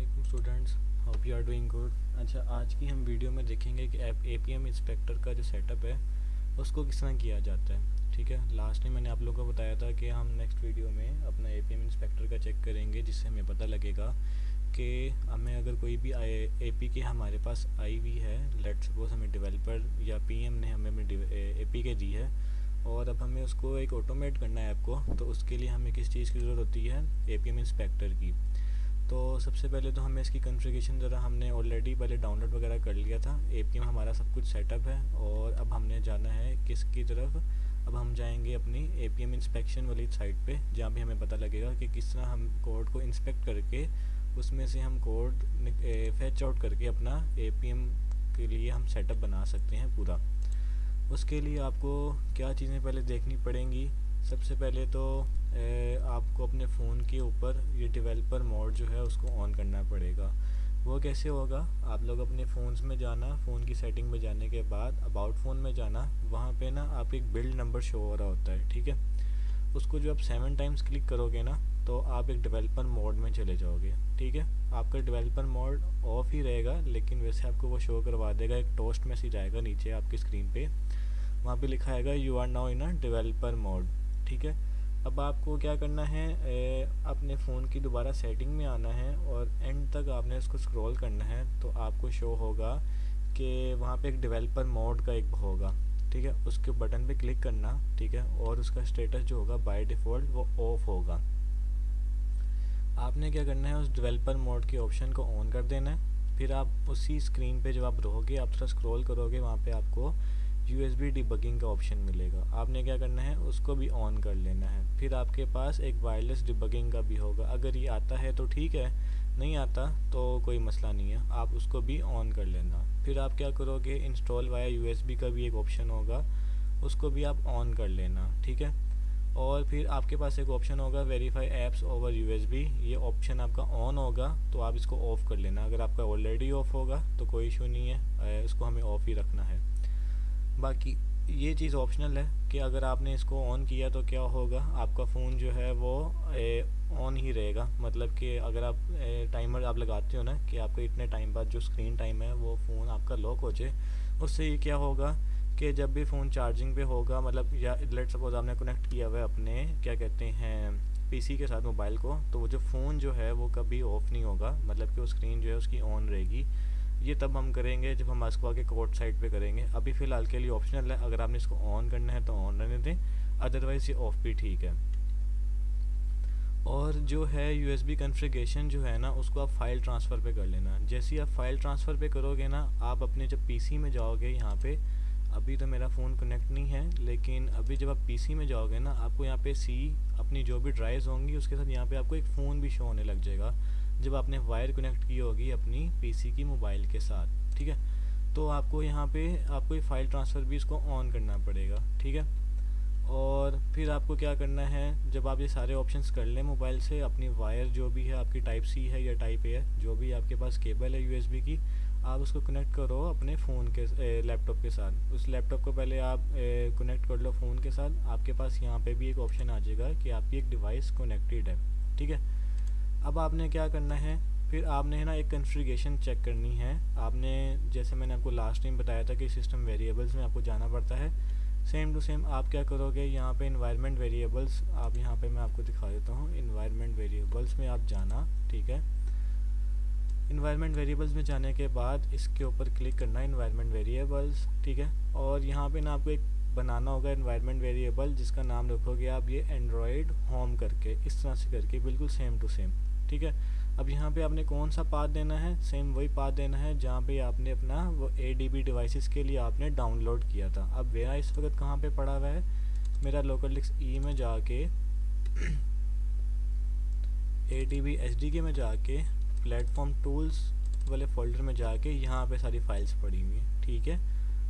वालेकुम students, hope you are doing good. अच्छा, आज की हम वीडियो में देखेंगे कि एपीएम इंस्पेक्टर का जो सेटअप है उसको किस तरह किया जाता है। ठीक है, लास्ट में मैंने आप लोगों को बताया था कि हम नेक्स्ट वीडियो में अपना एपीएम इंस्पेक्टर का चेक करेंगे, जिससे हमें पता लगेगा कि हमें अगर कोई भी एपी के हमारे पास आई हुई है, लेट सपोज हमें डेवलपर या पीएम ने हमें एपी के दी है और अब हमें उसको एक ऑटोमेट करना है ऐप को, तो उसके लिए हमें किस चीज़ की ज़रूरत होती है? एपीएम इंस्पेक्टर की। तो सबसे पहले तो हमें इसकी कॉन्फ़िगरेशन ज़रा हमने ऑलरेडी पहले डाउनलोड वगैरह कर लिया था। एपीएम हमारा सब कुछ सेटअप है और अब हमने जाना है किसकी तरफ? अब हम जाएंगे अपनी एपीएम इंस्पेक्शन वाली साइट पे, जहाँ पे हमें पता लगेगा कि किस तरह हम कोड को इंस्पेक्ट करके उसमें से हम कोड फैच आउट करके अपना एपीएम के लिए हम सेटअप बना सकते हैं पूरा। उसके लिए आपको क्या चीज़ें पहले देखनी पड़ेंगी? सबसे पहले तो आपको अपने फ़ोन के ऊपर ये डेवलपर मोड जो है उसको ऑन करना पड़ेगा। वो कैसे होगा? आप लोग अपने फ़ोन्स में जाना, फ़ोन की सेटिंग में जाने के बाद अबाउट फ़ोन में जाना, वहाँ पे ना आपको एक बिल्ड नंबर शो हो रहा होता है। ठीक है, उसको जो आप 7 टाइम्स क्लिक करोगे ना, तो आप एक डेवलपर मोड में चले जाओगे। ठीक है, आपका डेवलपर मोड ऑफ ही रहेगा, लेकिन वैसे आपको वो शो करवा देगा। एक टोस्ट मैसेज आएगा नीचे आपकी स्क्रीन पे, वहाँ पे लिखा आएगा you are now in a developer mode. ठीक है, अब आपको क्या करना है, अपने फ़ोन की दोबारा सेटिंग में आना है और एंड तक आपने इसको स्क्रॉल करना है, तो आपको शो होगा कि वहाँ पे एक डेवलपर मोड का एक होगा। ठीक है, उसके बटन पे क्लिक करना। ठीक है, और उसका स्टेटस जो होगा बाय डिफ़ॉल्ट वो ऑफ होगा। आपने क्या करना है, उस डेवलपर मोड के ऑप्शन को ऑन कर देना है। फिर आप उसी स्क्रीन पे जब आप रहोगे, आप थोड़ा स्क्रॉल करोगे, वहाँ पे आपको यूएसबी डिबगिंग का ऑप्शन मिलेगा। आपने क्या करना है, उसको भी ऑन कर लेना है। फिर आपके पास एक वायरलेस डिबगिंग का भी होगा। अगर ये आता है तो ठीक है, नहीं आता तो कोई मसला नहीं है, आप उसको भी ऑन कर लेना। फिर आप क्या करोगे, इंस्टॉल वाया यूएसबी का भी एक ऑप्शन होगा, उसको भी आप ऑन कर लेना। ठीक है, और फिर आपके पास एक ऑप्शन होगा वेरीफाई ऐप्स ओवर यूएसबी। ये ऑप्शन आपका ऑन होगा तो आप इसको ऑफ़ कर लेना। अगर आपका ऑलरेडी ऑफ होगा तो कोई इशू नहीं है, इसको हमें ऑफ़ ही रखना है। बाकी ये चीज़ ऑप्शनल है कि अगर आपने इसको ऑन किया तो क्या होगा, आपका फ़ोन जो है वो ऑन ही रहेगा। मतलब कि अगर आप टाइमर आप लगाते हो ना कि आपको इतने टाइम बाद जो स्क्रीन टाइम है वो फ़ोन आपका लॉक हो जाए, उससे ये क्या होगा कि जब भी फ़ोन चार्जिंग पे होगा, मतलब या लेट सपोज़ आपने कनेक्ट किया हुआ है अपने क्या कहते हैं पीसी के साथ मोबाइल को, तो वो जो फ़ोन जो है वो कभी ऑफ़ नहीं होगा, मतलब कि वो स्क्रीन जो है उसकी ऑन रहेगी। ये तब हम करेंगे जब हम इसको आगे कोड साइड पे करेंगे। अभी फ़िलहाल के लिए ऑप्शनल है, अगर आपने इसको ऑन करना है तो ऑन रहने दें, अदरवाइज़ ये ऑफ़ भी ठीक है। और जो है यूएसबी कॉन्फ़िगरेशन जो है ना, उसको आप फ़ाइल ट्रांसफ़र पे कर लेना। जैसे ही आप फ़ाइल ट्रांसफ़र पे करोगे ना, आप अपने जब पीसी में जाओगे, यहाँ पे अभी तो मेरा फ़ोन कनेक्ट नहीं है, लेकिन अभी जब आप पीसी में जाओगे ना, आपको यहाँ पे सी अपनी जो भी ड्राइव्स होंगी उसके साथ यहाँ पे आपको एक फ़ोन भी शो होने लग जाएगा, जब आपने वायर कनेक्ट की होगी अपनी पीसी की मोबाइल के साथ। ठीक है, तो आपको यहाँ पे आपको ये फ़ाइल ट्रांसफ़र भी इसको ऑन करना पड़ेगा। ठीक है, और फिर आपको क्या करना है, जब आप ये सारे ऑप्शंस कर लें मोबाइल से, अपनी वायर जो भी है आपकी टाइप सी है या टाइप ए है, जो भी आपके पास केबल है यूएसबी की, आप उसको कनेक्ट करो अपने फ़ोन के लैपटॉप के साथ। उस लैपटॉप को पहले आप कनेक्ट कर लो फ़ोन के साथ। आपके पास यहाँ पे भी एक ऑप्शन आ जाएगा कि आपकी एक डिवाइस कनेक्टेड है। ठीक है, अब आपने क्या करना है, फिर आपने है ना एक कॉन्फ़िगरेशन चेक करनी है। आपने जैसे मैंने आपको लास्ट टाइम बताया था कि सिस्टम वेरिएबल्स में आपको जाना पड़ता है, सेम टू सेम आप क्या करोगे, यहाँ पे इन्वायरमेंट वेरिएबल्स, आप यहाँ पे मैं आपको दिखा देता हूँ, इन्वायरमेंट वेरिएबल्स में आप जाना। ठीक है, इन्वायरमेंट वेरिएबल्स में जाने के बाद इसके ऊपर क्लिक करना है, इन्वायरमेंट वेरिएबल्स। ठीक है, और यहाँ पे ना आपको एक बनाना होगा इन्वायरमेंट वेरिएबल, जिसका नाम रखोगे आप ये एंड्रॉयड होम करके, इस तरह से करके, बिल्कुल सेम टू सेम। ठीक है, अब यहाँ पे आपने कौन सा पाथ देना है, सेम वही पाथ देना है जहाँ पे आपने अपना वो ADB डिवाइसेस के लिए आपने डाउनलोड किया था। अब मेरा इस वक्त कहाँ पे पड़ा हुआ है, मेरा लोकल डिस्क ई में जाके ADB SDK में जाके प्लेटफॉर्म टूल्स वाले फोल्डर में जाके यहाँ पे सारी फाइल्स पड़ी हुई हैं। ठीक है,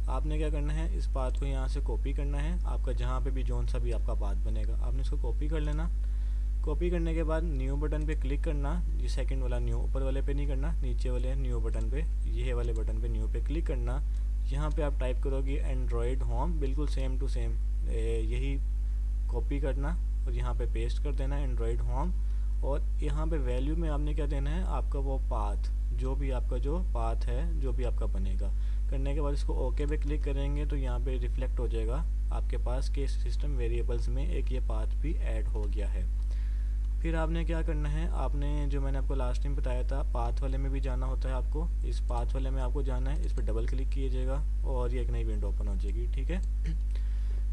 आपने क्या करना है, इस पाथ को यहाँ से कॉपी करना है। आपका जहाँ पे भी जौन सा भी आपका पाथ बनेगा, आपने इसको कॉपी कर लेना। कॉपी करने के बाद न्यू बटन पे क्लिक करना, ये सेकंड वाला न्यू, ऊपर वाले पे नहीं करना, नीचे वाले न्यू बटन पे, ये वाले बटन पे न्यू पे क्लिक करना। यहाँ पे आप टाइप करोगे एंड्रॉयड होम, बिल्कुल सेम टू सेम यही कॉपी करना और यहाँ पे पेस्ट कर देना एंड्रॉयड होम, और यहाँ पे वैल्यू में आपने क्या देना है, आपका वो पाथ, जो भी आपका जो पाथ है जो भी आपका बनेगा। करने के बाद इसको ओके पे क्लिक करेंगे तो यहाँ पे रिफ्लेक्ट हो जाएगा आपके पास कि सिस्टम वेरिएबल्स में एक ये पाथ भी ऐड हो गया है। फिर आपने क्या करना है, आपने जो मैंने आपको लास्ट टाइम बताया था पाथ वाले में भी जाना होता है आपको, इस पाथ वाले में आपको जाना है, इस पर डबल क्लिक कीजिएगा और ये एक नई विंडो ओपन हो जाएगी। ठीक है,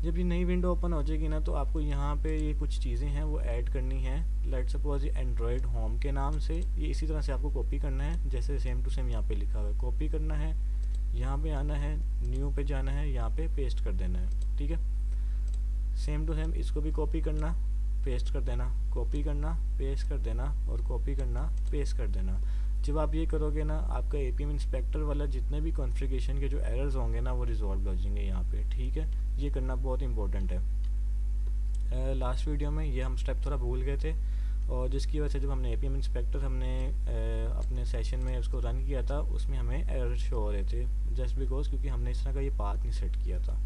जब ये नई विंडो ओपन हो जाएगी ना तो आपको यहाँ पे ये कुछ चीज़ें हैं वो ऐड करनी है। लेट सपोज ये एंड्रॉयड होम के नाम से, ये इसी तरह से आपको कॉपी करना है, जैसे सेम टू सेम यहाँ पे लिखा हुआ है, कॉपी करना है, यहाँ पे आना है, न्यू पे जाना है, यहाँ पे पेस्ट कर देना है। ठीक है, सेम टू सेम इसको भी कॉपी करना, पेस्ट कर देना, कॉपी करना, पेस्ट कर देना और कॉपी करना, पेस्ट कर देना। जब आप ये करोगे ना, आपका एपीएम इंस्पेक्टर वाला जितने भी कॉन्फ़िगरेशन के जो एरर्स होंगे ना वो रिजॉल्व हो जाएंगे यहाँ पे। ठीक है, ये करना बहुत इंपॉर्टेंट है। लास्ट वीडियो में ये हम स्टेप थोड़ा भूल गए थे और जिसकी वजह से जब हमने एपीएम इंस्पेक्टर हमने अपने सेशन में उसको रन किया था उसमें हमें एरर शो हो रहे थे, जस्ट बिकॉज क्योंकि हमने इस तरह का ये पाथ नहीं सेट किया था।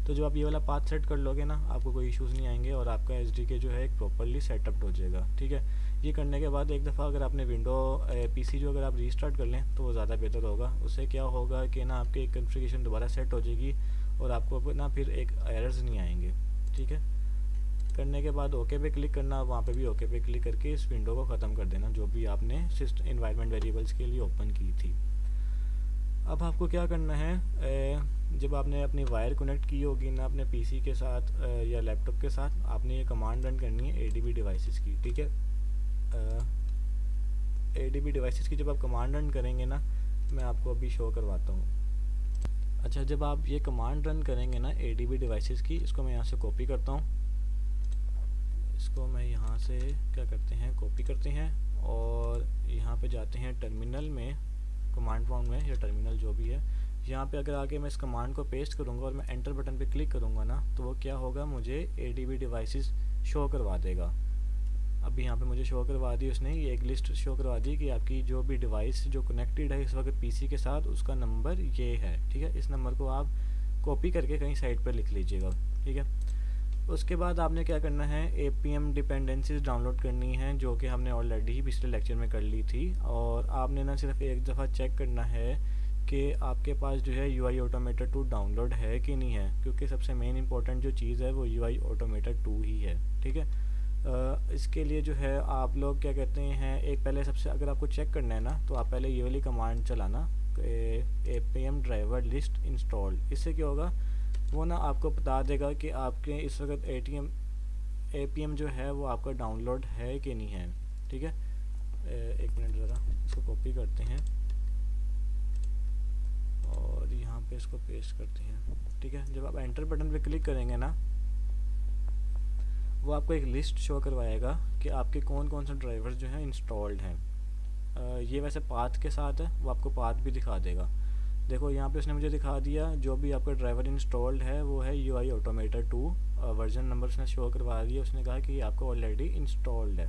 तो जब आप ये वाला पाथ सेट कर लोगे ना आपको कोई इश्यूज़ नहीं आएंगे और आपका एसडीके जो है एक प्रॉपरली सेटअप हो जाएगा। ठीक है, ये करने के बाद एक दफ़ा अगर आपने विंडो पीसी जो अगर आप रीस्टार्ट कर लें तो वो ज़्यादा बेहतर होगा। उससे क्या होगा कि ना आपकी कॉन्फ़िगरेशन दोबारा सेट हो जाएगी और आपको ना फिर एक एरर्स नहीं आएंगे। ठीक है, करने के बाद ओके पे क्लिक करना, वहाँ पे भी ओके पे क्लिक करके इस विंडो को ख़त्म कर देना जो भी आपने सिस्टम इन्वायरमेंट वेरिएबल्स के लिए ओपन की थी। अब आपको क्या करना है, जब आपने अपनी वायर कनेक्ट की होगी ना अपने पीसी के साथ या लैपटॉप के साथ, आपने ये कमांड रन करनी है एडीबी डिवाइसेस की। ठीक है, एडीबी डिवाइसेस की जब आप कमांड रन करेंगे ना, मैं आपको अभी शो करवाता हूँ। अच्छा, जब आप ये कमांड रन करेंगे ना एडीबी डिवाइसेस की, इसको मैं यहाँ से कॉपी करता हूँ, इसको मैं यहाँ से क्या करते हैं कॉपी करते हैं और यहाँ पे जाते हैं टर्मिनल में, कमांड प्रॉम्प्ट में या टर्मिनल जो भी है, यहाँ पे अगर आके मैं इस कमांड को पेस्ट करूँगा और मैं एंटर बटन पे क्लिक करूँगा ना तो वो क्या होगा, मुझे एडीबी डिवाइसेस शो करवा देगा। अभी यहाँ पे मुझे शो करवा दी उसने, ये एक लिस्ट शो करवा दी कि आपकी जो भी डिवाइस जो कनेक्टेड है इस वक्त पीसी के साथ उसका नंबर ये है। ठीक है, इस नंबर को आप कॉपी करके कहीं साइड पर लिख लीजिएगा। ठीक है, उसके बाद आपने क्या करना है, एपीएम डिपेंडेंसीज डाउनलोड करनी है जो कि हमने ऑलरेडी ही पिछले लेक्चर में कर ली थी। और आपने ना सिर्फ एक दफ़ा चेक करना है कि आपके पास जो है UI ऑटोमेटर 2 डाउनलोड है कि नहीं है, क्योंकि सबसे मेन इंपॉर्टेंट जो चीज़ है वो UI ऑटोमेटर 2 ही है। ठीक है, इसके लिए जो है आप लोग क्या कहते हैं, एक पहले सबसे अगर आपको चेक करना है ना तो आप पहले ये वाली कमांड चलाना एपीएम ड्राइवर लिस्ट इंस्टॉल। इससे क्या होगा, वो ना आपको बता देगा कि आपके इस वक्त एपीएम जो है वो आपका डाउनलोड है कि नहीं है। ठीक है, एक मिनट ज़रा इसको कॉपी करते हैं और यहाँ पे इसको पेस्ट करते हैं। ठीक है, जब आप एंटर बटन पे क्लिक करेंगे ना वो आपको एक लिस्ट शो करवाएगा कि आपके कौन कौन से ड्राइवर्स जो हैं इंस्टॉल्ड हैं। ये वैसे पाथ के साथ है, वो आपको पाथ भी दिखा देगा। देखो यहाँ पे उसने मुझे दिखा दिया जो भी आपका ड्राइवर इंस्टॉल्ड है वो है UI ऑटोमेटर 2, वर्जन नंबर उसने शो करवा दिया, उसने कहा कि ये आपको ऑलरेडी इंस्टॉल्ड है।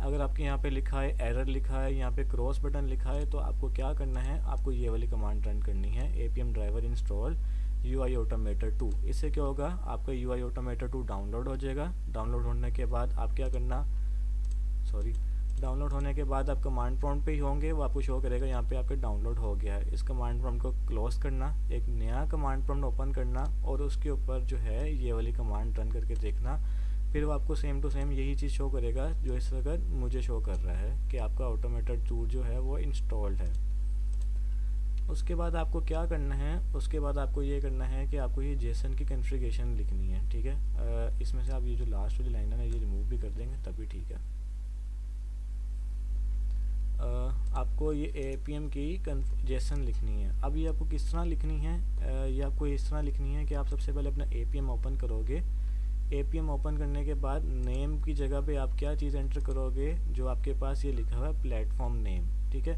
अगर आपके यहाँ पे लिखा है एरर लिखा है, यहाँ पे क्रॉस बटन लिखा है, तो आपको क्या करना है, आपको ये वाली कमांड रन करनी है एपीएम ड्राइवर इंस्टॉल UI ऑटोमेटर 2। इससे क्या होगा, आपका UI ऑटोमेटर 2 डाउनलोड हो जाएगा। डाउनलोड होने के बाद आप क्या करना, डाउनलोड होने के बाद आप कमांड प्रॉम्प्ट पे ही होंगे, वो आपको शो करेगा यहाँ पे आपके डाउनलोड हो गया है। इस कमांड प्रॉम्प्ट को क्लोज करना, एक नया कमांड प्रॉम्प्ट ओपन करना और उसके ऊपर जो है ये वाली कमांड रन करके देखना, फिर वो आपको सेम टू सेम यही चीज़ शो करेगा जो इस वक्त मुझे शो कर रहा है कि आपका ऑटोमेटेड 2 जो है वो इंस्टॉल्ड है। उसके बाद आपको क्या करना है, उसके बाद आपको ये करना है कि आपको ये जेसन की कॉन्फ़िगरेशन लिखनी है। ठीक है, इसमें से आप ये जो लास्ट वाली लाइन है ना ये रिमूव भी कर देंगे तभी ठीक है। आपको ये एपीएम की जेसन लिखनी है। अब ये आपको किस तरह लिखनी है, ये आपको इस तरह लिखनी है कि आप सबसे पहले अपना एपीएम ओपन करोगे। एपीएम ओपन करने के बाद नेम की जगह पे आप क्या चीज़ एंटर करोगे, जो आपके पास ये लिखा हुआ है प्लेटफॉर्म नेम। ठीक है,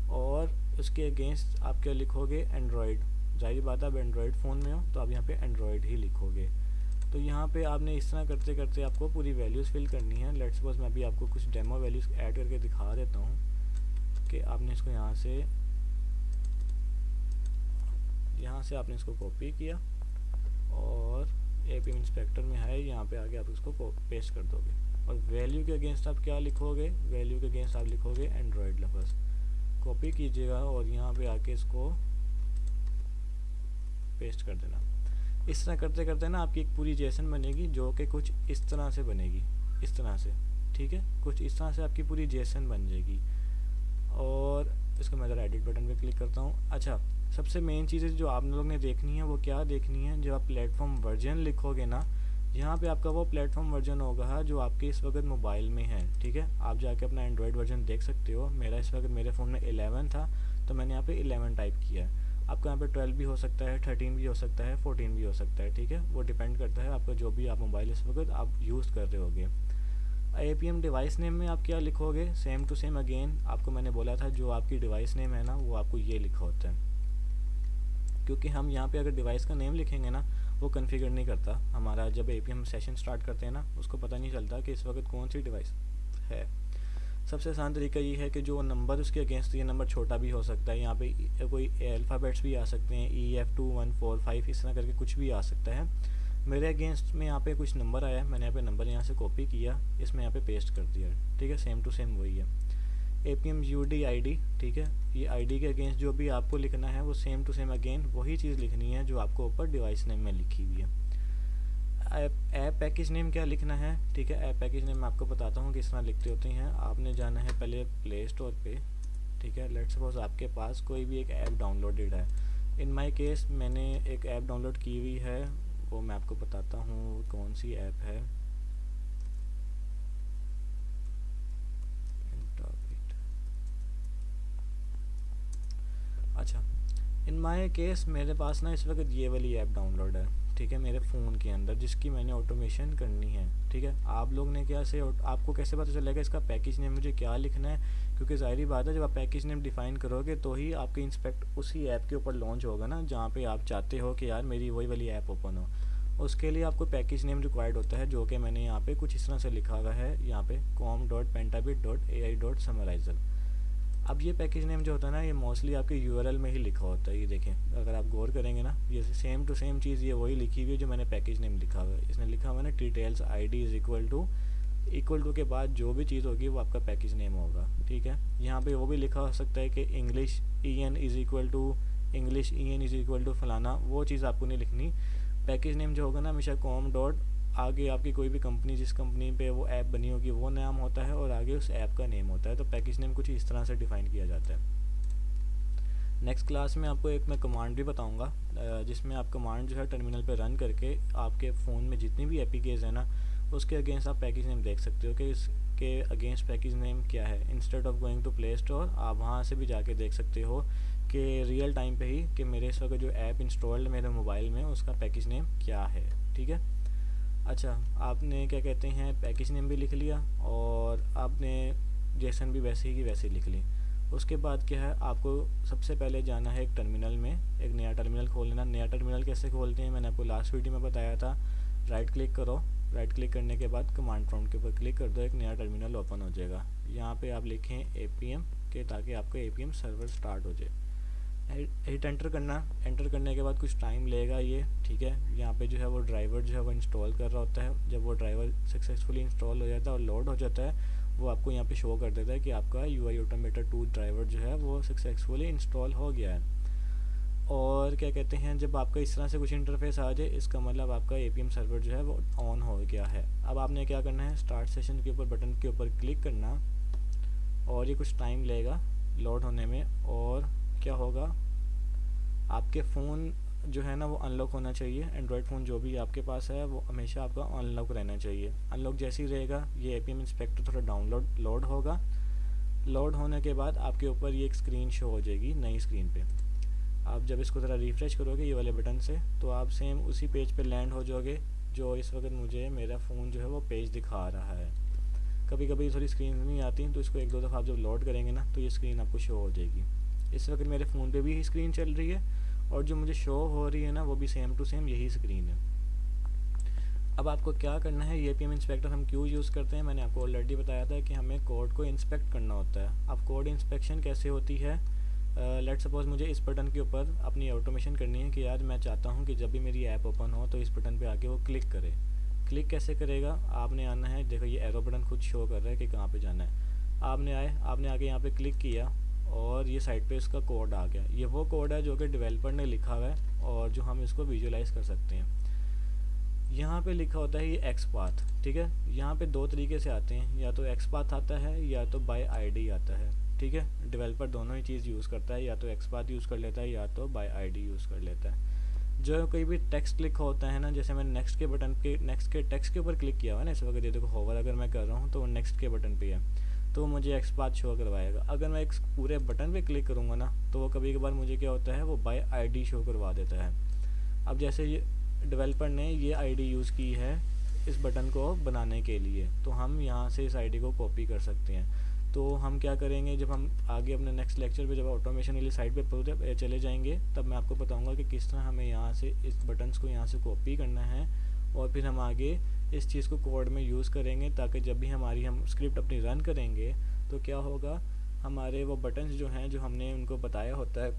और उसके अगेंस्ट आप क्या लिखोगे, एंड्रॉयड। जाहिर बात है आप एंड्रॉयड फ़ोन में हो तो आप यहाँ पे एंड्रॉयड ही लिखोगे। तो यहाँ पे आपने इस तरह करते करते आपको पूरी वैल्यूज़ फिल करनी है। लेट्स सपोज मैं अभी आपको कुछ डेमो वैल्यूज़ ऐड करके दिखा देता हूँ कि आपने इसको यहाँ से आपने इसको कॉपी किया और एपीएम इंस्पेक्टर में है, यहाँ पे आके आप इसको पेस्ट कर दोगे। और वैल्यू के अगेंस्ट आप क्या लिखोगे, वैल्यू के अगेंस्ट आप लिखोगे एंड्रॉयड लवर्स। कॉपी कीजिएगा और यहाँ पे आके इसको पेस्ट कर देना। इस तरह करते करते ना आपकी एक पूरी जेसन बनेगी जो कि कुछ इस तरह से बनेगी, इस तरह से, ठीक है, कुछ इस तरह से आपकी पूरी जेसन बन जाएगी। और इसको मैं ज़रा एडिट बटन पे क्लिक करता हूँ। अच्छा, सबसे मेन चीज़ जो आप लोग ने देखनी है वो क्या देखनी है, जब आप प्लेटफॉर्म वर्जन लिखोगे ना, यहाँ पे आपका वो प्लेटफॉर्म वर्जन होगा जो आपके इस वक्त मोबाइल में है, ठीक है। आप जाके अपना एंड्रॉयड वर्जन देख सकते हो। मेरा इस वक्त मेरे फ़ोन में 11 था तो मैंने यहाँ पे 11 टाइप किया है। आपका यहाँ पे 12 भी हो सकता है, 13 भी हो सकता है, 14 भी हो सकता है, ठीक है। वो डिपेंड करता है आपका जो भी आप मोबाइल इस वक्त आप यूज़ कर रहे होगे। APM डिवाइस नेम में आप क्या लिखोगे, सेम टू सेम अगेन आपको मैंने बोला था जो आपकी डिवाइस नेम है ना वो आपको ये लिखा होता है, क्योंकि हम यहाँ पे अगर डिवाइस का नेम लिखेंगे ना वो कन्फिगर नहीं करता हमारा। जब APM सेशन स्टार्ट करते हैं ना उसको पता नहीं चलता कि इस वक्त कौन सी डिवाइस है। सबसे आसान तरीका ये है कि जो नंबर उसके अगेंस्ट, ये नंबर छोटा भी हो सकता है, यहाँ पे कोई अल्फ़ाबेट्स भी आ सकते हैं, EF2145 इस तरह करके कुछ भी आ सकता है। मेरे अगेंस्ट में यहाँ पे कुछ नंबर आया है, मैंने यहाँ पे नंबर यहाँ से कॉपी किया, इसमें यहाँ पे पेस्ट कर दिया, ठीक है। सेम टू सेम वही है। APM UD ID, ठीक है। ये ID के अगेंस्ट जो भी आपको लिखना है वो सेम टू सेम अगेन वही चीज़ लिखनी है जो आपको ऊपर डिवाइस नेम में लिखी हुई है। ऐप पैकेज नेम क्या लिखना है, ठीक है। ऐप पैकेज नेम मैं आपको बताता हूँ किस तरह लिखते होते हैं। आपने जाना है पहले प्ले स्टोर पे, ठीक है। लेट्स सपोज आपके पास कोई भी एक ऐप डाउनलोडेड है। इन माय केस मैंने एक ऐप डाउनलोड की हुई है, वो मैं आपको बताता हूँ कौन सी ऐप है। अच्छा, इन माय केस मेरे पास ना इस वक्त ये वाली ऐप डाउनलोड है, ठीक है, मेरे फ़ोन के अंदर, जिसकी मैंने ऑटोमेशन करनी है, ठीक है। आप लोग ने क्या से आपको कैसे पता चलेगा इसका पैकेज नेम मुझे क्या लिखना है, क्योंकि ज़ाहिर बात है जब आप पैकेज नेम डिफ़ाइन करोगे तो ही आपके इंस्पेक्ट उसी ऐप के ऊपर लॉन्च होगा ना जहाँ पे आप चाहते हो कि यार मेरी वही वाली ऐप ओपन हो। उसके लिए आपको पैकेज नेम रिक्वायर्ड होता है, जो कि मैंने यहाँ पे कुछ इस तरह से लिखा हुआ है, यहाँ पे com.pentabit.ai.summarizer। अब ये पैकेज नेम जो होता है ना ये मोस्टली आपके URL में ही लिखा होता है। ये देखें, अगर आप गौर करेंगे ना, ये सेम टू सेम चीज़ ये वही लिखी हुई है जो मैंने पैकेज नेम लिखा हुआ है। इसने लिखा हुआ है ना details ID is equal to के बाद जो भी चीज़ होगी वो आपका पैकेज नेम होगा, ठीक है। यहाँ पे वो भी लिखा हो सकता है कि English EN is equal to फलाना, वो चीज़ आपको नहीं लिखनी। पैकेज नेम जो होगा ना हमेशा कॉम डॉट आगे आपकी कोई भी कंपनी, जिस कंपनी पे वो ऐप बनी होगी वो नाम होता है और आगे उस ऐप का नेम होता है। तो पैकेज नेम कुछ इस तरह से डिफ़ाइन किया जाता है। नेक्स्ट क्लास में आपको एक मैं कमांड भी बताऊंगा, जिसमें आप कमांड जो है टर्मिनल पे रन करके आपके फ़ोन में जितनी भी एपीकेज है ना उसके अगेंस्ट आप पैकेज नेम देख सकते हो कि इसके अगेंस्ट पैकेज नेम क्या है। Instead of going to play store आप वहाँ से भी जाके देख सकते हो कि रियल टाइम पे ही कि मेरे इस वक्त जो ऐप इंस्टॉल्ड मेरे मोबाइल में उसका पैकेज नेम क्या है, ठीक है। अच्छा, आपने क्या कहते हैं पैकेज नेम भी लिख लिया और आपने जेसन भी वैसे ही की वैसे लिख ली। उसके बाद क्या है, आपको सबसे पहले जाना है एक टर्मिनल में, एक नया टर्मिनल खोल लेना। नया टर्मिनल कैसे खोलते हैं मैंने आपको लास्ट वीडियो में बताया था। राइट क्लिक करो, राइट क्लिक करने के बाद कमांड प्रॉम्प्ट के ऊपर क्लिक कर दो, एक नया टर्मिनल ओपन हो जाएगा। यहाँ पे आप लिखें APM के, ताकि आपका APM सर्वर स्टार्ट हो जाए। हिट एंटर करना, एंटर करने के बाद कुछ टाइम लेगा ये, ठीक है। यहाँ पे जो है वो ड्राइवर जो है वो इंस्टॉल कर रहा होता है। जब वो ड्राइवर सक्सेसफुली इंस्टॉल हो जाता है और लोड हो जाता है, वो आपको यहाँ पे शो कर देता है कि आपका UI ऑटोमेटर 2 ड्राइवर जो है वो सक्सेसफुली इंस्टॉल हो गया है। और क्या कहते हैं, जब आपका इस तरह से कुछ इंटरफेस आ जाए इसका मतलब आपका APM सर्वर जो है वो ऑन हो गया है। अब आपने क्या करना है, स्टार्ट सेशन के ऊपर बटन के ऊपर क्लिक करना और ये कुछ टाइम लेगा लोड होने में। और क्या होगा, आपके फ़ोन जो है ना वो अनलॉक होना चाहिए। एंड्रॉयड फ़ोन जो भी आपके पास है वो हमेशा आपका अनलॉक रहना चाहिए। अनलॉक जैसे ही रहेगा ये APM इंस्पेक्टर थोड़ा लोड होगा। लोड होने के बाद आपके ऊपर ये एक स्क्रीन शो हो जाएगी नई स्क्रीन पे। आप जब इसको ज़रा रिफ़्रेश करोगे ये वाले बटन से तो आप सेम उसी पेज पे लैंड हो जाओगे जो इस वक्त मुझे मेरा फ़ोन जो है वो पेज दिखा रहा है। कभी कभी थोड़ी स्क्रीन नहीं आती तो इसको एक दो दफ़ा आप जब लोड करेंगे ना तो ये स्क्रीन आपको शो हो जाएगी। इस वक्त मेरे फ़ोन पे भी यही स्क्रीन चल रही है और जो मुझे शो हो रही है ना वो भी सेम टू सेम यही स्क्रीन है। अब आपको क्या करना है, ये APM इंस्पेक्टर हम क्यों यूज़ करते हैं मैंने आपको ऑलरेडी बताया था कि हमें कोड को इंस्पेक्ट करना होता है। अब कोड इंस्पेक्शन कैसे होती है, लेट्स सपोज़ मुझे इस बटन के ऊपर अपनी ऑटोमेशन करनी है कि यार मैं चाहता हूँ कि जब भी मेरी ऐप ओपन हो तो इस बटन पे आके वो क्लिक करे। क्लिक कैसे करेगा, आपने आना है, देखो ये एरो बटन खुद शो कर रहा है कि कहाँ पे जाना है। आपने आके यहाँ पे क्लिक किया और ये साइड पे इसका कोड आ गया। ये वो कोड है जो कि डेवलपर ने लिखा हुआ है और जो हम इसको विजुलाइज कर सकते हैं। यहाँ पे लिखा होता है ये एक्स पाथ, ठीक है। यहाँ पे दो तरीके से आते हैं, या तो एक्स पाथ आता है या तो बाय आईडी आता है, ठीक है। डेवलपर दोनों ही चीज़ यूज़ करता है, या तो एक्स पाथ यूज़ कर लेता है या तो बाय आईडी यूज़ कर लेता है। जो कोई भी टेक्स्ट लिखा होता है ना, जैसे मैंने नेक्स्ट के टेक्स्ट के ऊपर क्लिक किया हुआ है ना इस वक्त, ये देखो होवर अगर मैं कर रहा हूँ तो वो नेक्स्ट के बटन पे है, तो वो मुझे एक्स पाथ शो करवाएगा। अगर मैं एक पूरे बटन पे क्लिक करूँगा ना तो वो कभी कभार मुझे क्या होता है, वो बाय आईडी शो करवा देता है। अब जैसे ये डेवलपर ने ये आईडी यूज़ की है इस बटन को बनाने के लिए, तो हम यहाँ से इस आईडी को कॉपी कर सकते हैं। तो हम क्या करेंगे, जब हम आगे अपने नेक्स्ट लेक्चर पे जब ऑटोमेशन वाली साइड पे पूरे चले जाएंगे तब मैं आपको बताऊंगा कि किस तरह हमें यहाँ से इस बटन्स को यहाँ से कॉपी करना है और फिर हम आगे इस चीज़ को कोड में यूज़ करेंगे, ताकि जब भी हम स्क्रिप्ट अपनी रन करेंगे तो क्या होगा, हमारे वो बटन्स जो हैं जो हमने उनको बताया होता है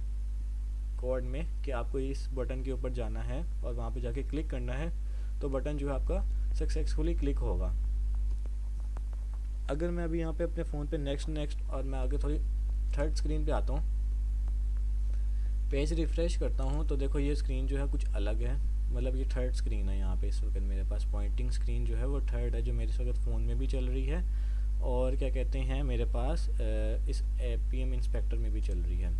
कोड में कि आपको इस बटन के ऊपर जाना है और वहाँ पे जाके क्लिक करना है, तो बटन जो है आपका सक्सेसफुली क्लिक होगा। अगर मैं अभी यहाँ पे अपने फ़ोन पे नेक्स्ट और मैं आगे थोड़ी थर्ड स्क्रीन पे आता हूँ, पेज रिफ़्रेश करता हूँ, तो देखो ये स्क्रीन जो है कुछ अलग है। मतलब ये थर्ड स्क्रीन है यहाँ पे इस वक्त मेरे पास, पॉइंटिंग स्क्रीन जो है वो थर्ड है, जो मेरे इस वक्त फ़ोन में भी चल रही है और क्या कहते हैं मेरे पास इस APM इंस्पेक्टर में भी चल रही है।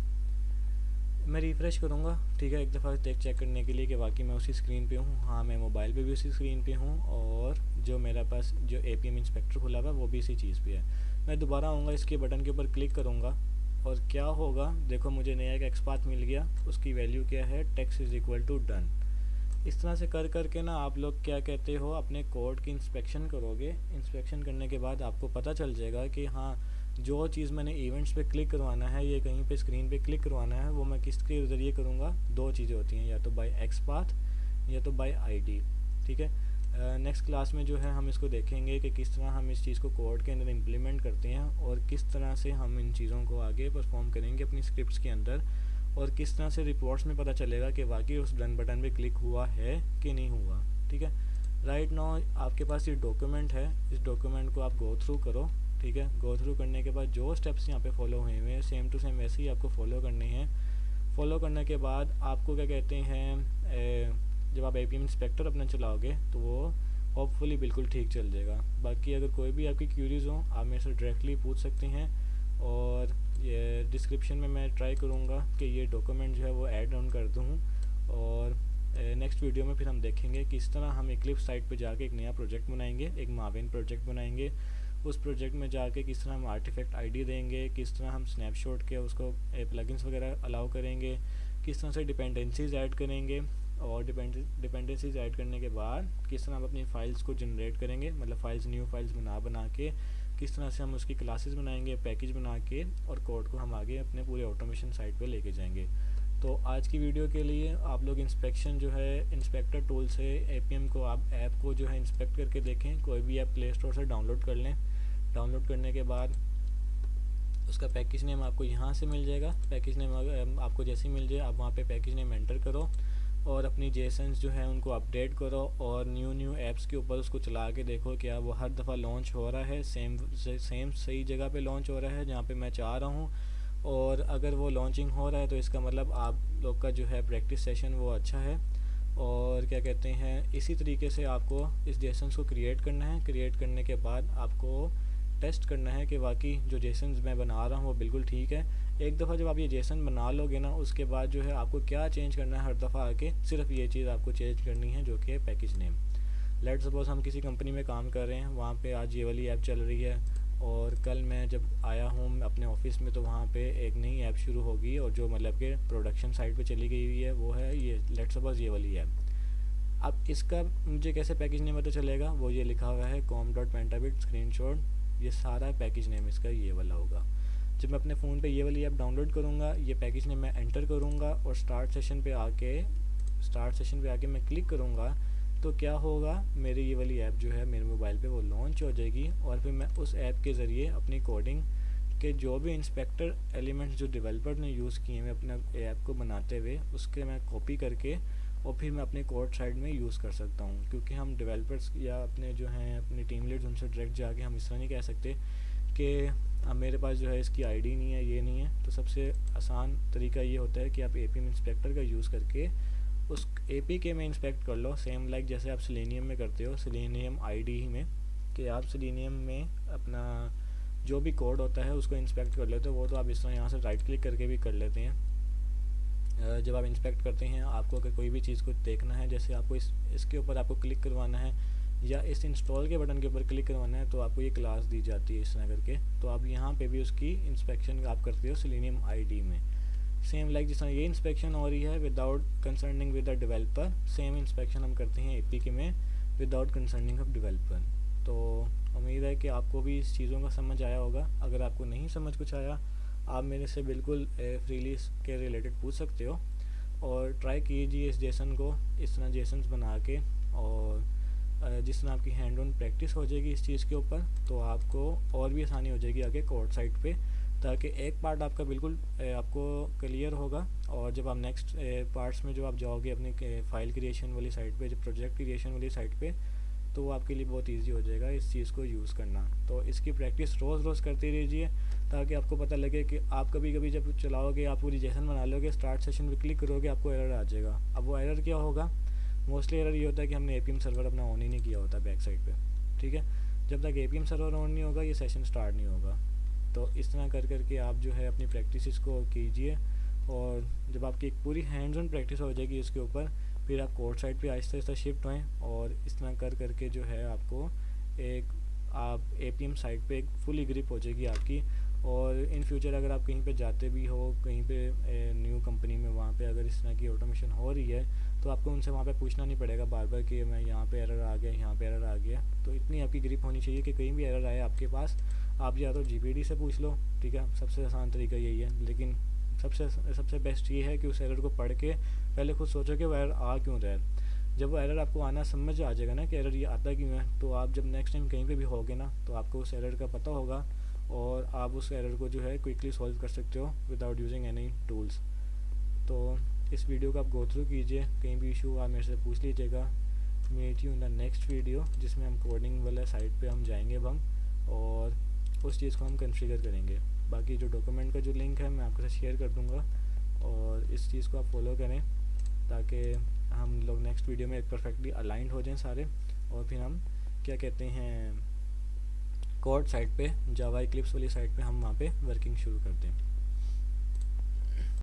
मैं रिफ़्रेश करूँगा, ठीक है, एक दफ़ा चेक करने के लिए कि वाकई मैं उसी स्क्रीन पे हूँ। हाँ, मैं मोबाइल पे भी उसी स्क्रीन पे हूँ और जो मेरे पास जो APM इंस्पेक्टर खुला हुआ है वो भी इसी चीज़ पे है। मैं दोबारा आऊँगा, इसके बटन के ऊपर क्लिक करूँगा और क्या होगा, देखो मुझे नया एक एक्स पाथ मिल गया, उसकी वैल्यू क्या है, text is equal to done. इस तरह से कर के ना आप लोग क्या कहते हो अपने कोड की इंस्पेक्शन करोगे। इंस्पेक्शन करने के बाद आपको पता चल जाएगा कि हाँ, जो चीज़ मैंने इवेंट्स पे क्लिक करवाना है, ये कहीं पे स्क्रीन पे क्लिक करवाना है, वो मैं किसके ज़रिए करूँगा। दो चीज़ें होती हैं, या तो बाय एक्स पाथ या तो बाय आईडी, ठीक है। नेक्स्ट क्लास में जो है हम इसको देखेंगे कि किस तरह हम इस चीज़ को कोड के अंदर इम्प्लीमेंट करते हैं और किस तरह से हम इन चीज़ों को आगे परफॉर्म करेंगे अपनी स्क्रिप्ट्स के अंदर, और किस तरह से रिपोर्ट्स में पता चलेगा कि वाकई उस डन बटन पे क्लिक हुआ है कि नहीं हुआ, ठीक है। राइट नाउ आपके पास ये डॉक्यूमेंट है, इस डॉक्यूमेंट को आप गो थ्रू करो, ठीक है। गो थ्रू करने के बाद जो स्टेप्स यहाँ पे फॉलो हुए हैं सेम टू सेम वैसे ही आपको फॉलो करने हैं। फॉलो करने के बाद आपको क्या कहते हैं, जब आप APM इंस्पेक्टर अपना चलाओगे तो वो होपफुली बिल्कुल ठीक चल जाएगा। बाकी अगर कोई भी आपकी क्यूरीज हो आप मेरे से डायरेक्टली पूछ सकते हैं, और ये डिस्क्रिप्शन में मैं ट्राई करूँगा कि ये डॉक्यूमेंट जो है वो ऐड ऑन कर दूँ। और नेक्स्ट वीडियो में फिर हम देखेंगे किस तरह हम इक्लिप्स साइट पे जाके एक नया प्रोजेक्ट बनाएंगे, एक माविन प्रोजेक्ट बनाएंगे। उस प्रोजेक्ट में जाके किस तरह हम आर्टिफैक्ट आईडी देंगे, किस तरह हम स्नैपशॉट के उसको प्लगइन्स वगैरह अलाउ करेंगे, किस तरह से डिपेंडेंसीज ऐड करेंगे, और डिपेंडेंसीज ऐड करने के बाद किस तरह हम अपनी फ़ाइल्स को जनरेट करेंगे, मतलब फ़ाइल्स न्यू फाइल्स बना के किस तरह से हम उसकी क्लासेस बनाएंगे, पैकेज बना के, और कोड को हम आगे अपने पूरे ऑटोमेशन साइट पे लेके जाएंगे। तो आज की वीडियो के लिए आप लोग इंस्पेक्शन जो है इंस्पेक्टर टूल से APM को आप ऐप को जो है इंस्पेक्ट करके देखें। कोई भी ऐप प्ले स्टोर से डाउनलोड कर लें। डाउनलोड करने के बाद उसका पैकेज नेम आपको यहाँ से मिल जाएगा। पैकेज नेम आपको जैसे ही मिल जाए आप वहाँ पे पैकेज नेम एंटर करो और अपनी जेसन्स जो है उनको अपडेट करो, और न्यू ऐप्स के ऊपर उसको चला के देखो क्या वो हर दफ़ा लॉन्च हो रहा है, सेम सही जगह पे लॉन्च हो रहा है जहाँ पे मैं चाह रहा हूँ। और अगर वो लॉन्चिंग हो रहा है तो इसका मतलब आप लोग का जो है प्रैक्टिस सेशन वो अच्छा है। और क्या कहते हैं, इसी तरीके से आपको इस जेसन्स को क्रिएट करना है। क्रिएट करने के बाद आपको टेस्ट करना है कि वाकई जो जेसन्स मैं बना रहा हूँ वो बिल्कुल ठीक है। एक दफ़ा जब आप ये जेसन बना लोगे ना, उसके बाद जो है आपको क्या चेंज करना है हर दफ़ा आके, सिर्फ ये चीज़ आपको चेंज करनी है जो कि है पैकेज नेम। लेट्स सपोज़ हम किसी कंपनी में काम कर रहे हैं, वहाँ पे आज ये वाली ऐप चल रही है, और कल मैं जब आया हूँ अपने ऑफिस में तो वहाँ पे एक नई ऐप शुरू होगी, और जो मतलब कि प्रोडक्शन साइट पे चली गई हुई है वो है ये लेट्स सपोज़ ये वाली ऐप। अब इसका मुझे कैसे पैकेज नेम पता चलेगा, वो ये लिखा हुआ है com.pentabit स्क्रीनशॉट, ये सारा पैकेज नेम इसका ये वाला होगा। जब मैं अपने फ़ोन पे ये वाली ऐप डाउनलोड करूँगा, ये पैकेज नेम मैं एंटर करूँगा और स्टार्ट सेशन पे आके मैं क्लिक करूँगा, तो क्या होगा, मेरी ये वाली ऐप जो है मेरे मोबाइल पे वो लॉन्च हो जाएगी। और फिर मैं उस ऐप के ज़रिए अपनी कोडिंग के जो भी इंस्पेक्टर एलिमेंट्स जो डेवलपर ने यूज़ किए हैं अपने ऐप को बनाते हुए, उसके मैं कॉपी करके और फिर मैं अपने कोड साइड में यूज़ कर सकता हूँ। क्योंकि हम डेवलपर्स या अपने जो हैं अपने टीम लीड्स उनसे डायरेक्ट जाके हम इस तरह नहीं कह सकते कि अब मेरे पास जो है इसकी आईडी नहीं है, ये नहीं है। तो सबसे आसान तरीका ये होता है कि आप एपीएम इंस्पेक्टर का यूज़ करके उस एपीके में इंस्पेक्ट कर लो, सेम लाइक जैसे आप सेलेनियम में करते हो, सेलेनियम आईडी में, कि आप सेलेनियम में अपना जो भी कोड होता है उसको इंस्पेक्ट कर लेते हो। वो तो आप इस तरह यहाँ से राइट क्लिक करके भी कर लेते हैं। जब आप इंस्पेक्ट करते हैं, आपको अगर कोई भी चीज़ को देखना है, जैसे आपको इसके ऊपर आपको क्लिक करवाना है या इस इंस्टॉल के बटन के ऊपर क्लिक करवाना है, तो आपको ये क्लास दी जाती है इस तरह करके। तो आप यहाँ पे भी उसकी इंस्पेक्शन आप करते हो सेलेनियम आईडी में। सेम लाइक जिस तरह ये इंस्पेक्शन हो रही है without concerning with the developer, same inspection हम करते हैं एपीके में विदाउट कंसर्निंग ऑफ डेवलपर। तो उम्मीद है कि आपको भी इस चीज़ों का समझ आया होगा। अगर आपको नहीं समझ कुछ आया, आप मेरे से बिल्कुल फ्रीली इसके रिलेटेड पूछ सकते हो, और ट्राई कीजिए इस जेसन को इस तरह जेसन्स बना के। और जिस तरह आपकी हैंड ऑन प्रैक्टिस हो जाएगी इस चीज़ के ऊपर, तो आपको और भी आसानी हो जाएगी आगे कोड साइड पे, ताकि एक पार्ट आपका बिल्कुल आपको क्लियर होगा। और जब आप नेक्स्ट पार्ट्स में जो आप जाओगे अपनी फाइल क्रिएशन वाली साइट पे, जब प्रोजेक्ट क्रिएशन वाली साइट पे, तो वो आपके लिए बहुत इजी हो जाएगा इस चीज़ को यूज़ करना। तो इसकी प्रैक्टिस रोज़ रोज़ करते रहिए, ताकि आपको पता लगे कि आप कभी कभी जब चलाओगे, आप पूरी जेसन बना लोगे, स्टार्ट सेशन पे क्लिक करोगे, आपको एरर आ जाएगा। अब वो एरर क्या होगा? मोस्टली एरर ये होता है कि हमने एपीएम सर्वर अपना ऑन ही नहीं किया होता बैक साइड पे, ठीक है। जब तक एपीएम सर्वर ऑन नहीं होगा, ये सेशन स्टार्ट नहीं होगा। तो इस तरह कर करके आप जो है अपनी प्रैक्टिस को कीजिए, और जब आपकी एक पूरी हैंड्स ऑन प्रैक्टिस हो जाएगी इसके ऊपर, फिर आप कोड साइड पे आहिस्ता आहिस्ता शिफ्ट होएं, और इस तरह कर करके जो है आपको एक आप एपीएम साइड पे एक फुली ग्रिप हो जाएगी आपकी। और इन फ्यूचर अगर आप कहीं पे जाते भी हो, कहीं पे न्यू कंपनी में, वहाँ पे अगर इस तरह की ऑटोमेशन हो रही है, तो आपको उनसे वहाँ पे पूछना नहीं पड़ेगा बार बार कि मैं यहाँ पे एरर आ गया, यहाँ पे एरर आ गया। तो इतनी आपकी ग्रिप होनी चाहिए कि कहीं भी एरर आए आपके पास, आप या तो जीपीडी से पूछ लो, ठीक है, सबसे आसान तरीका यही है। लेकिन सबसे बेस्ट ये है कि उस एरर को पढ़ के पहले खुद सोचो कि वो एरर आ क्यों रहा है। जब वो एरर आपको आना समझ आ जाएगा ना कि एरर ये आता क्यों है, तो आप जब नेक्स्ट टाइम कहीं पे भी होगे ना, तो आपको उस एरर का पता होगा, और आप उस एरर को जो है क्विकली सॉल्व कर सकते हो विदाउट यूजिंग एनी टूल्स। तो इस वीडियो को आप गो थ्रू कीजिए, कहीं भी इशू आप मेरे से पूछ लीजिएगा। Meet you in the next video, जिसमें हम कोडिंग वाला साइट पे हम जाएंगे अब हम, और उस चीज़ को हम कॉन्फ़िगर करेंगे। बाकी जो डॉक्यूमेंट का जो लिंक है मैं आपके साथ शेयर कर दूँगा, और इस चीज़ को आप फॉलो करें, ताकि हम लोग नेक्स्ट वीडियो में परफेक्टली अलाइंड हो जाएं सारे, और फिर हम क्या कहते हैं कोड साइट पे, जावा इक्लिप्स वाली साइट पे हम वहाँ पे वर्किंग शुरू करते हैं।